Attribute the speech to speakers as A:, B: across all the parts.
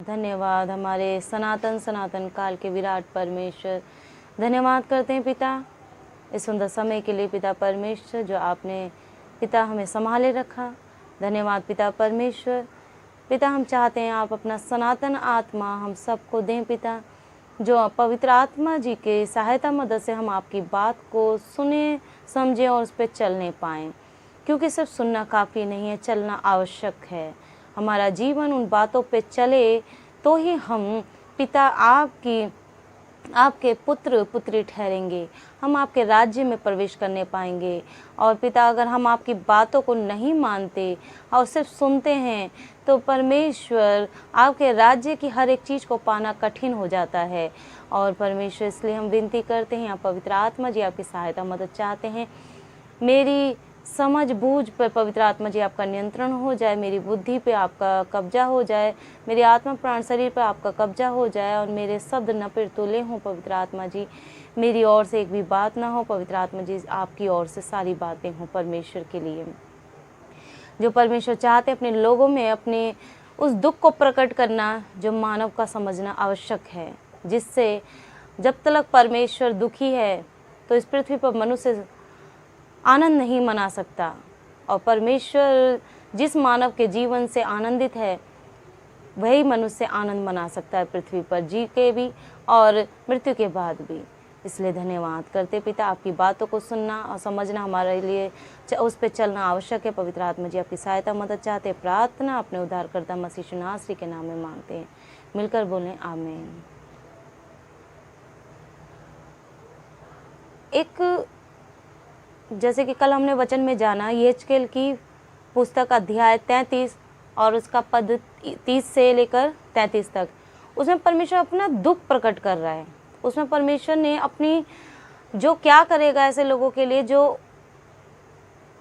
A: धन्यवाद हमारे सनातन सनातन काल के विराट परमेश्वर। धन्यवाद करते हैं पिता इस सुंदर समय के लिए पिता परमेश्वर, जो आपने पिता हमें संभाले रखा। धन्यवाद पिता परमेश्वर। पिता हम चाहते हैं आप अपना सनातन आत्मा हम सबको दें पिता, जो पवित्र आत्मा जी के सहायता मदद से हम आपकी बात को सुने समझें और उस पर चलने पाएँ, क्योंकि सिर्फ सुनना काफ़ी नहीं है, चलना आवश्यक है। हमारा जीवन उन बातों पे चले तो ही हम पिता आपके पुत्र पुत्री ठहरेंगे, हम आपके राज्य में प्रवेश करने पाएंगे। और पिता अगर हम आपकी बातों को नहीं मानते और सिर्फ सुनते हैं तो परमेश्वर आपके राज्य की हर एक चीज़ को पाना कठिन हो जाता है। और परमेश्वर इसलिए हम विनती करते हैं, आप पवित्र आत्मा जी आपकी सहायता मदद चाहते हैं। मेरी समझ बूझ पर पवित्र आत्मा जी आपका नियंत्रण हो जाए, मेरी बुद्धि पे आपका कब्जा हो जाए, मेरी आत्मा प्राण शरीर पर आपका कब्जा हो जाए और मेरे शब्द न फिर तुले हों पवित्र आत्मा जी। मेरी ओर से एक भी बात ना हो पवित्र आत्मा जी, आपकी ओर से सारी बातें हों परमेश्वर के लिए। जो परमेश्वर चाहते अपने लोगों में अपने उस दुख को प्रकट करना जो मानव का समझना आवश्यक है, जिससे जब तक परमेश्वर दुखी है तो इस पृथ्वी पर मनुष्य आनंद नहीं मना सकता। और परमेश्वर जिस मानव के जीवन से आनंदित है वही मनुष्य आनंद मना सकता है, पृथ्वी पर जी के भी और मृत्यु के बाद भी। इसलिए धन्यवाद करते पिता, आपकी बातों को सुनना और समझना हमारे लिए उस पर चलना आवश्यक है। पवित्र आत्मा जी आपकी सहायता मदद चाहते, प्रार्थना अपने उद्धारकर्ता मसीह यीशु नासरी के नाम में मांगते हैं। मिलकर बोलें आमीन। एक जैसे कि कल हमने वचन में जाना यहेजकेल की पुस्तक अध्याय 33 और उसका पद 30 से लेकर 33 तक, उसमें परमेश्वर अपना दुख प्रकट कर रहा है। उसमें परमेश्वर ने अपनी जो क्या करेगा ऐसे लोगों के लिए जो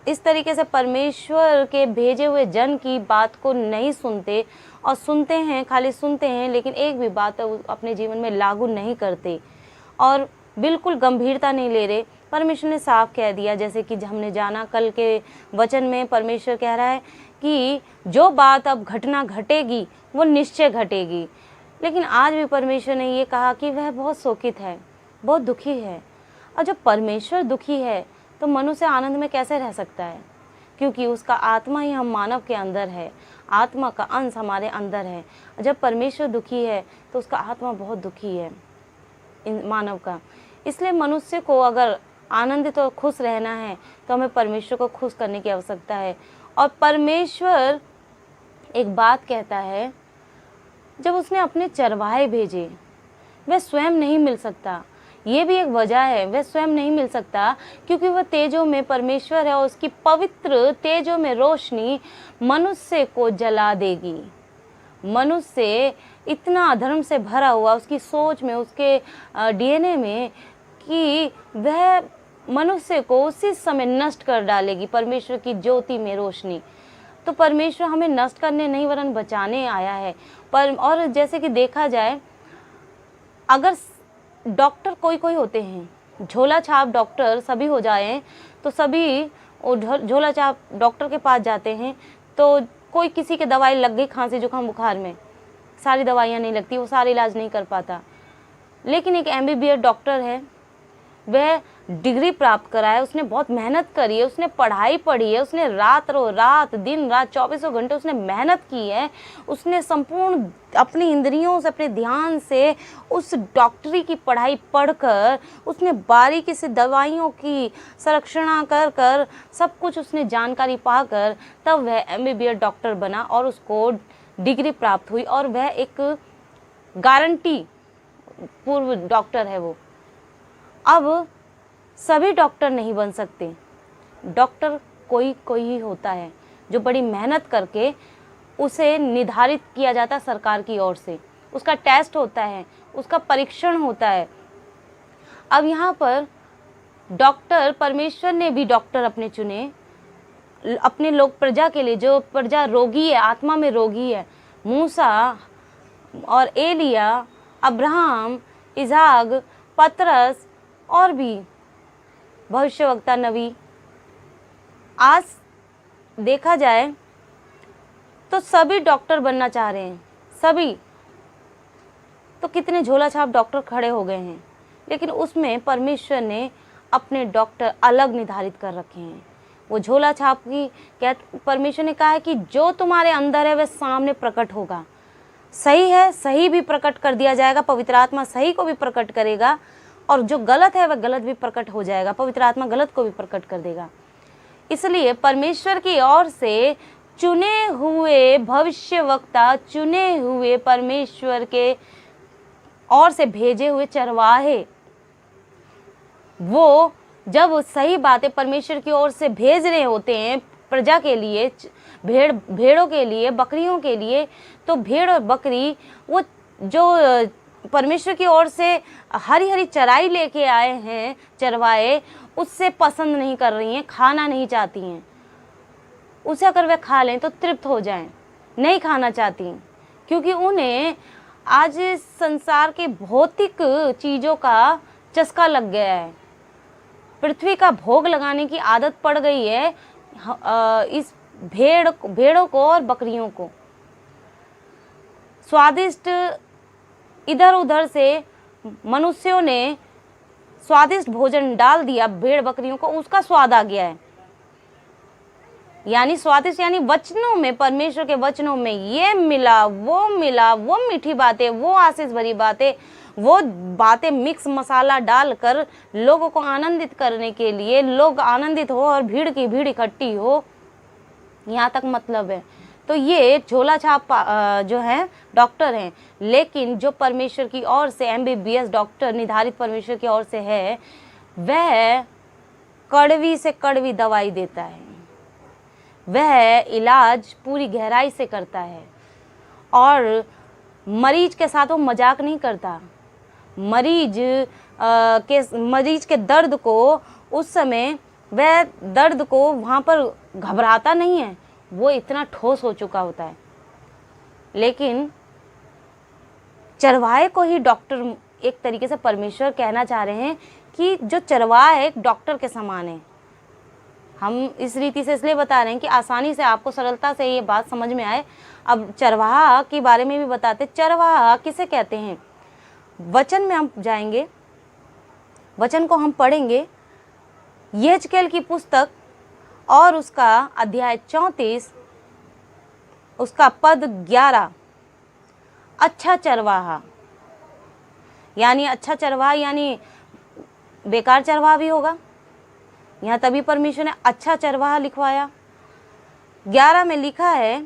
A: इस तरीके से परमेश्वर के भेजे हुए जन की बात को नहीं सुनते और सुनते हैं, खाली सुनते हैं, लेकिन एक भी बात अपने जीवन में लागू नहीं करते और बिल्कुल गंभीरता नहीं ले रहे। परमेश्वर ने साफ कह दिया, जैसे कि हमने जाना कल के वचन में परमेश्वर कह रहा है कि जो बात अब घटना घटेगी वो निश्चय घटेगी। लेकिन आज भी परमेश्वर ने ये कहा कि वह बहुत शोकित है, बहुत दुखी है। और जब परमेश्वर दुखी है तो मनुष्य आनंद में कैसे रह सकता है, क्योंकि उसका आत्मा ही हम मानव के अंदर है, आत्मा का अंश हमारे अंदर है। जब परमेश्वर दुखी है तो उसका आत्मा बहुत दुखी है मानव का। इसलिए मनुष्य को अगर आनंदित और खुश रहना है तो हमें परमेश्वर को खुश करने की आवश्यकता है। और परमेश्वर एक बात कहता है, जब उसने अपने चरवाहे भेजे वह स्वयं नहीं मिल सकता। ये भी एक वजह है, वह स्वयं नहीं मिल सकता क्योंकि वह तेजों में परमेश्वर है और उसकी पवित्र तेजों में रोशनी मनुष्य को जला देगी। मनुष्य इतना अधर्म से भरा हुआ उसकी सोच में, उसके डीएनए में, कि वह मनुष्य को उसी समय नष्ट कर डालेगी परमेश्वर की ज्योति में रोशनी। तो परमेश्वर हमें नष्ट करने नहीं वरन बचाने आया है। और जैसे कि देखा जाए, अगर डॉक्टर कोई कोई होते हैं, झोला छाप डॉक्टर सभी हो जाएं तो सभी झोला छाप डॉक्टर के पास जाते हैं, तो कोई किसी के दवाई लग गई खांसी जुकाम बुखार में, सारी दवाइयाँ नहीं लगती, वो सारा इलाज नहीं कर पाता। लेकिन एक MBBS डॉक्टर है, वह डिग्री प्राप्त करा है, उसने बहुत मेहनत करी है, उसने पढ़ाई पढ़ी है, उसने रात दिन रात 24 घंटे उसने मेहनत की है, उसने संपूर्ण अपनी इंद्रियों से, अपने ध्यान से उस डॉक्टरी की पढ़ाई पढ़कर उसने बारीकी से दवाइयों की संरक्षणा कर कर सब कुछ उसने जानकारी पाकर तब वह MBBS डॉक्टर बना और उसको डिग्री प्राप्त हुई और वह एक गारंटी पूर्व डॉक्टर है वो। अब सभी डॉक्टर नहीं बन सकते, डॉक्टर कोई कोई ही होता है जो बड़ी मेहनत करके उसे निर्धारित किया जाता है सरकार की ओर से, उसका टेस्ट होता है, उसका परीक्षण होता है। अब यहाँ पर डॉक्टर, परमेश्वर ने भी डॉक्टर अपने चुने अपने लोग प्रजा के लिए, जो प्रजा रोगी है, आत्मा में रोगी है। मूसा और एलिया, अब्राहम, इसहाक, पतरस और भी भविष्यवक्ता नबी। आज देखा जाए तो सभी डॉक्टर बनना चाह रहे हैं, सभी, तो कितने झोला छाप डॉक्टर खड़े हो गए हैं, लेकिन उसमें परमेश्वर ने अपने डॉक्टर अलग निर्धारित कर रखे हैं। वो झोला छाप की क्या परमेश्वर ने कहा है कि जो तुम्हारे अंदर है वह सामने प्रकट होगा। सही है, सही भी प्रकट कर दिया जाएगा, पवित्र आत्मा सही को भी प्रकट करेगा, और जो गलत है वह गलत भी प्रकट हो जाएगा, पवित्र आत्मा गलत को भी प्रकट कर देगा। इसलिए परमेश्वर की ओर से चुने हुए भविष्यवक्ता, चुने हुए परमेश्वर के ओर से भेजे हुए चरवाहे, वो जब सही बातें परमेश्वर की ओर से भेज रहे होते हैं प्रजा के लिए, भेड़ों के लिए, बकरियों के लिए, तो भेड़ और बकरी वो जो परमेश्वर की ओर से हरी हरी चराई लेके आए हैं चरवाहे, उससे पसंद नहीं कर रही हैं, खाना नहीं चाहती हैं। उसे अगर वे खा लें तो तृप्त हो जाएं, नहीं खाना चाहती, क्योंकि उन्हें आज संसार के भौतिक चीज़ों का चस्का लग गया है, पृथ्वी का भोग लगाने की आदत पड़ गई है इस भेड़ों को और बकरियों को। स्वादिष्ट इधर उधर से मनुष्यों ने स्वादिष्ट भोजन डाल दिया भेड़ बकरियों को, उसका स्वाद आ गया है। यानी स्वादिष्ट यानी वचनों में, परमेश्वर के वचनों में ये मिला, वो मीठी बातें, वो आशीष भरी बातें, वो बातें मिक्स मसाला डालकर लोगों को आनंदित करने के लिए, लोग आनंदित हो और भीड़ की भीड़ इकट्ठी हो, यहाँ तक मतलब है। तो ये झोला छाप जो है डॉक्टर हैं, लेकिन जो परमेश्वर की ओर से MBBS डॉक्टर निर्धारित परमेश्वर की ओर से है, वह कड़वी से कड़वी दवाई देता है, वह इलाज पूरी गहराई से करता है, और मरीज के साथ वो मजाक नहीं करता। मरीज के दर्द को उस समय वह दर्द को वहाँ पर घबराता नहीं है, वो इतना ठोस हो चुका होता है। लेकिन चरवाहे को ही डॉक्टर, एक तरीके से परमेश्वर कहना चाह रहे हैं कि जो चरवाहा है एक डॉक्टर के समान है। हम इस रीति से इसलिए बता रहे हैं कि आसानी से आपको सरलता से ये बात समझ में आए। अब चरवाहा के बारे में भी बताते। चरवाहा किसे कहते हैं? वचन में हम जाएंगे, वचन को हम पढ़ेंगे, यहेजकेल की पुस्तक और उसका अध्याय 34, उसका पद 11। अच्छा चरवाहा यानी, अच्छा चरवाहा यानी बेकार चरवाहा भी होगा, यहाँ तभी परमेश्वर ने अच्छा चरवाहा लिखवाया। 11 में लिखा है,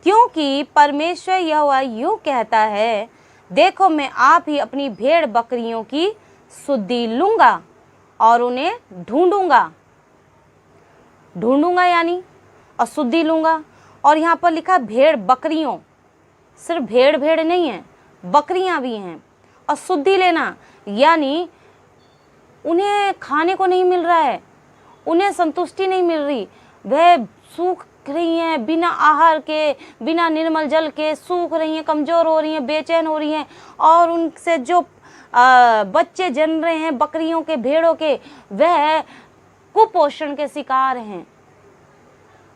A: क्योंकि परमेश्वर यहोवा यूं कहता है, देखो मैं आप ही अपनी भेड़ बकरियों की सुधि लूंगा और उन्हें ढूंढूंगा यानी और सुधि लूंगा। और यहाँ पर लिखा भेड़ बकरियों, सिर्फ भेड़ नहीं है, बकरियां भी हैं। और सुधि लेना यानी उन्हें खाने को नहीं मिल रहा है, उन्हें संतुष्टि नहीं मिल रही, वह सूख रही हैं, बिना आहार के, बिना निर्मल जल के सूख रही हैं, कमज़ोर हो रही हैं, बेचैन हो रही हैं। और उनसे जो बच्चे जन्म रहे हैं बकरियों के, भेड़ों के, वह कुपोषण के शिकार हैं।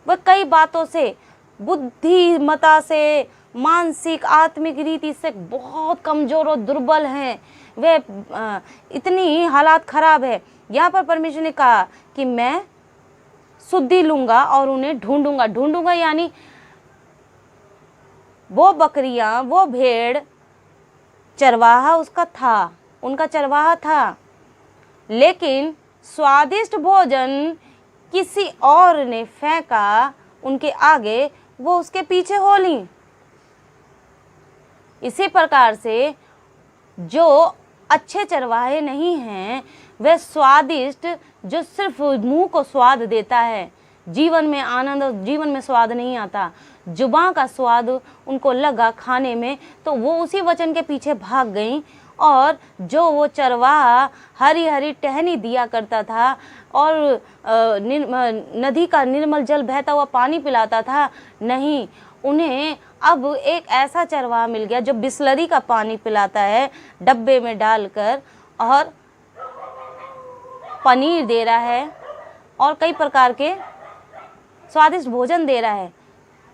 A: वह कई बातों से, बुद्धिमता से, मानसिक आत्मिक रीति से बहुत कमज़ोर और दुर्बल हैं। वे इतनी हालात खराब है। यहाँ पर परमेश्वर ने कहा कि मैं सुधि लूंगा और उन्हें ढूंढूंगा यानी वो बकरियां, वो भेड़, चरवाहा उसका था, उनका चरवाहा था, लेकिन स्वादिष्ट भोजन किसी और ने फेंका उनके आगे, वो उसके पीछे हो ली। इसी प्रकार से जो अच्छे चरवाहे नहीं हैं, वह स्वादिष्ट, जो सिर्फ मुंह को स्वाद देता है, जीवन में आनंद और जीवन में स्वाद नहीं आता, जुबान का स्वाद उनको लगा खाने में, तो वो उसी वचन के पीछे भाग गईं। और जो वो चरवाहा हरी हरी टहनी दिया करता था और नदी का निर्मल जल बहता हुआ पानी पिलाता था, नहीं, उन्हें अब एक ऐसा चरवाहा मिल गया जो बिसलरी का पानी पिलाता है डब्बे में डालकर, और पनीर दे रहा है और कई प्रकार के स्वादिष्ट भोजन दे रहा है।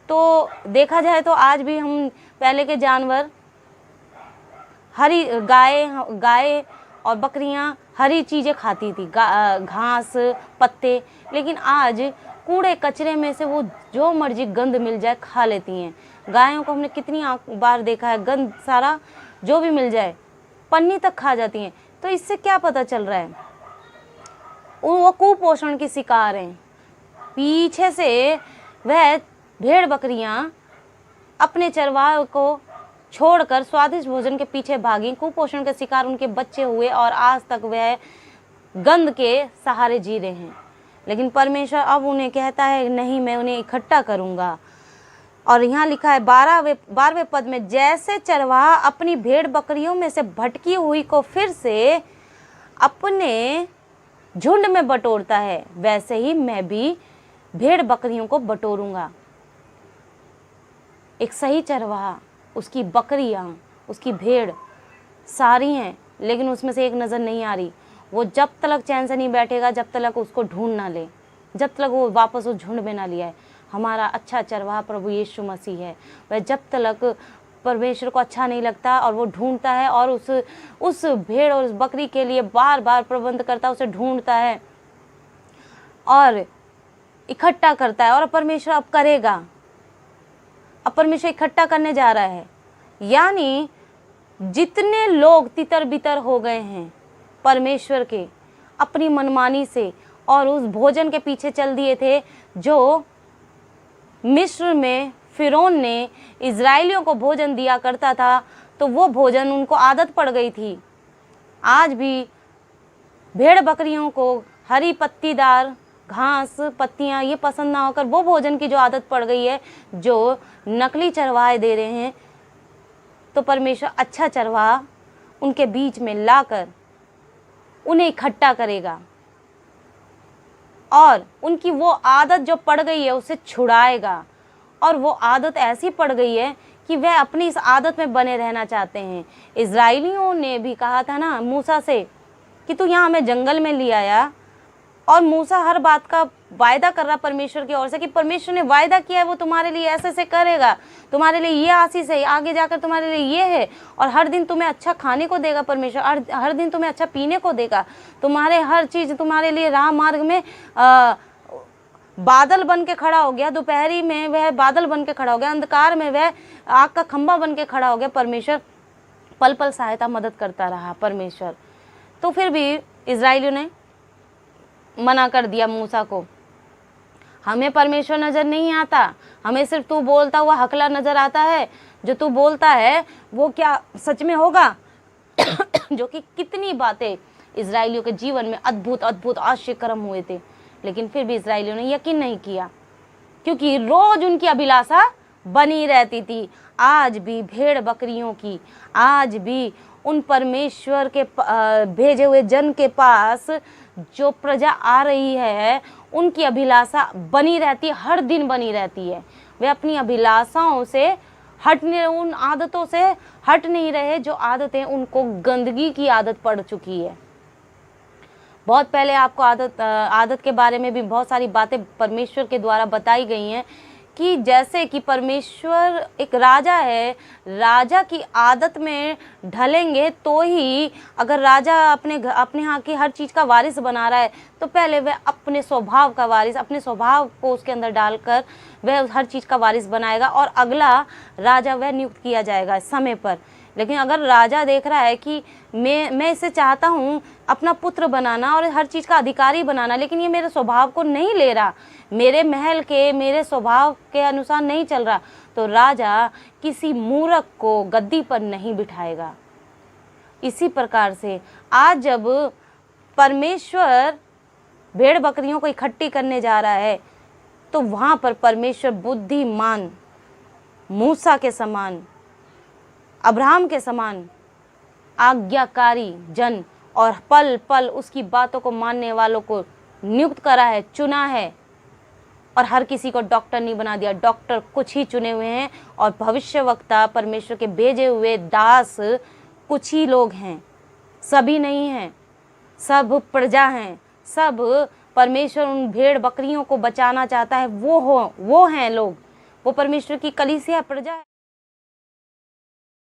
A: तो देखा जाए तो आज भी हम पहले के जानवर हरी गाय और बकरियां हरी चीज़ें खाती थी, घास पत्ते, लेकिन आज कूड़े कचरे में से वो जो मर्जी गंद मिल जाए खा लेती हैं। गायों को हमने कितनी बार देखा है, गंद सारा जो भी मिल जाए पन्नी तक खा जाती हैं। तो इससे क्या पता चल रहा है, वो कुपोषण की शिकार हैं। पीछे से वह भेड़ बकरियां अपने चरवाहे को छोड़कर स्वादिष्ट भोजन के पीछे भागी, कुपोषण के शिकार उनके बच्चे हुए और आज तक वह गंद के सहारे जी रहे हैं। लेकिन परमेश्वर अब उन्हें कहता है नहीं, मैं उन्हें इकट्ठा करूंगा। और यहाँ लिखा है 12वें पद में, जैसे चरवाहा अपनी भेड़ बकरियों में से भटकी हुई को फिर से अपने झुंड में बटोरता है, वैसे ही मैं भी भेड़ बकरियों को बटोरूंगा। एक सही चरवाहा, उसकी बकरियां, उसकी भेड़ सारी हैं, लेकिन उसमें से एक नज़र नहीं आ रही। वो जब तक चैन से नहीं बैठेगा, जब तक उसको ढूंढ ना ले, जब तक वो वापस उस झुंड में ना लिया है। हमारा अच्छा चरवाहा प्रभु यीशु मसीह है। वह जब तक परमेश्वर को अच्छा नहीं लगता और वो ढूंढता है और उस भेड़ और उस बकरी के लिए बार बार प्रबंध करता है, उसे ढूंढता है और इकट्ठा करता है। और परमेश्वर अब करेगा, अब परमेश्वर इकट्ठा करने जा रहा है। यानी जितने लोग तितर बितर हो गए हैं परमेश्वर के अपनी मनमानी से और उस भोजन के पीछे चल दिए थे जो मिस्र में फिरौन ने इज़राइलियों को भोजन दिया करता था, तो वो भोजन उनको आदत पड़ गई थी। आज भी भेड़ बकरियों को हरी पत्तीदार घास पत्तियां ये पसंद ना होकर वो भोजन की जो आदत पड़ गई है जो नकली चरवाहे दे रहे हैं, तो परमेश्वर अच्छा चरवाहा उनके बीच में लाकर उन्हें इकट्ठा करेगा और उनकी वो आदत जो पड़ गई है उसे छुड़ाएगा। और वो आदत ऐसी पड़ गई है कि वह अपनी इस आदत में बने रहना चाहते हैं। इज़राइलियों ने भी कहा था ना मूसा से कि तू यहाँ हमें जंगल में ले आया, और मूसा हर बात का वायदा कर रहा परमेश्वर की ओर से कि परमेश्वर ने वायदा किया है वो तुम्हारे लिए ऐसे ऐसे करेगा, तुम्हारे लिए ये आशीष है, आगे जाकर तुम्हारे लिए ये है, और हर दिन तुम्हें अच्छा खाने को देगा परमेश्वर, हर दिन तुम्हें अच्छा पीने को देगा, तुम्हारे हर चीज़ तुम्हारे लिए राह मार्ग में बादल बन के खड़ा हो गया, दोपहरी में वह बादल बन के खड़ा हो गया, अंधकार में वह आग का खंभा बन के खड़ा हो गया। परमेश्वर पल पल सहायता मदद करता रहा परमेश्वर। तो फिर भी इज़राइलियों ने मना कर दिया मूसा को, हमें परमेश्वर नज़र नहीं आता, हमें सिर्फ तू बोलता हुआ हकला नज़र आता है, जो तू बोलता है वो क्या सच में होगा। जो कि कितनी बातें इज़राइलियों के जीवन में अद्भुत अद्भुत आश्चर्य कर्म हुए थे, लेकिन फिर भी इज़राइलियों ने यकीन नहीं किया, क्योंकि रोज उनकी अभिलाषा बनी रहती थी। आज भी भेड़ बकरियों की, आज भी उन परमेश्वर के भेजे हुए जन के पास जो प्रजा आ रही है, उनकी अभिलाषा बनी रहती है, हर दिन बनी रहती है। वे अपनी अभिलाषाओं से हटने, उन आदतों से हट नहीं रहे जो आदतें उनको गंदगी की आदत पड़ चुकी है। बहुत पहले आपको आदत के बारे में भी बहुत सारी बातें परमेश्वर के द्वारा बताई गई हैं कि जैसे कि परमेश्वर एक राजा है, राजा की आदत में ढलेंगे तो ही, अगर राजा अपने यहाँ की हर चीज़ का वारिस बना रहा है तो पहले वह अपने स्वभाव का वारिस, अपने स्वभाव को उसके अंदर डालकर वह हर चीज़ का वारिस बनाएगा और अगला राजा वह नियुक्त किया जाएगा समय पर। लेकिन अगर राजा देख रहा है कि मैं इसे चाहता हूँ अपना पुत्र बनाना और हर चीज़ का अधिकारी बनाना, लेकिन ये मेरे स्वभाव को नहीं ले रहा, मेरे महल के मेरे स्वभाव के अनुसार नहीं चल रहा, तो राजा किसी मूर्ख को गद्दी पर नहीं बिठाएगा। इसी प्रकार से आज जब परमेश्वर भेड़ बकरियों को इकट्ठी करने जा रहा है, तो वहाँ पर परमेश्वर बुद्धिमान, मूसा के समान, अब्राहम के समान आज्ञाकारी जन और पल पल उसकी बातों को मानने वालों को नियुक्त करा है, चुना है। और हर किसी को डॉक्टर नहीं बना दिया, डॉक्टर कुछ ही चुने हुए हैं और भविष्यवक्ता परमेश्वर के भेजे हुए दास कुछ ही लोग हैं, सभी नहीं हैं, सब प्रजा हैं, सब परमेश्वर उन भेड़ बकरियों को बचाना चाहता है, वो हैं लोग, वो परमेश्वर की कलीसिया प्रजा है।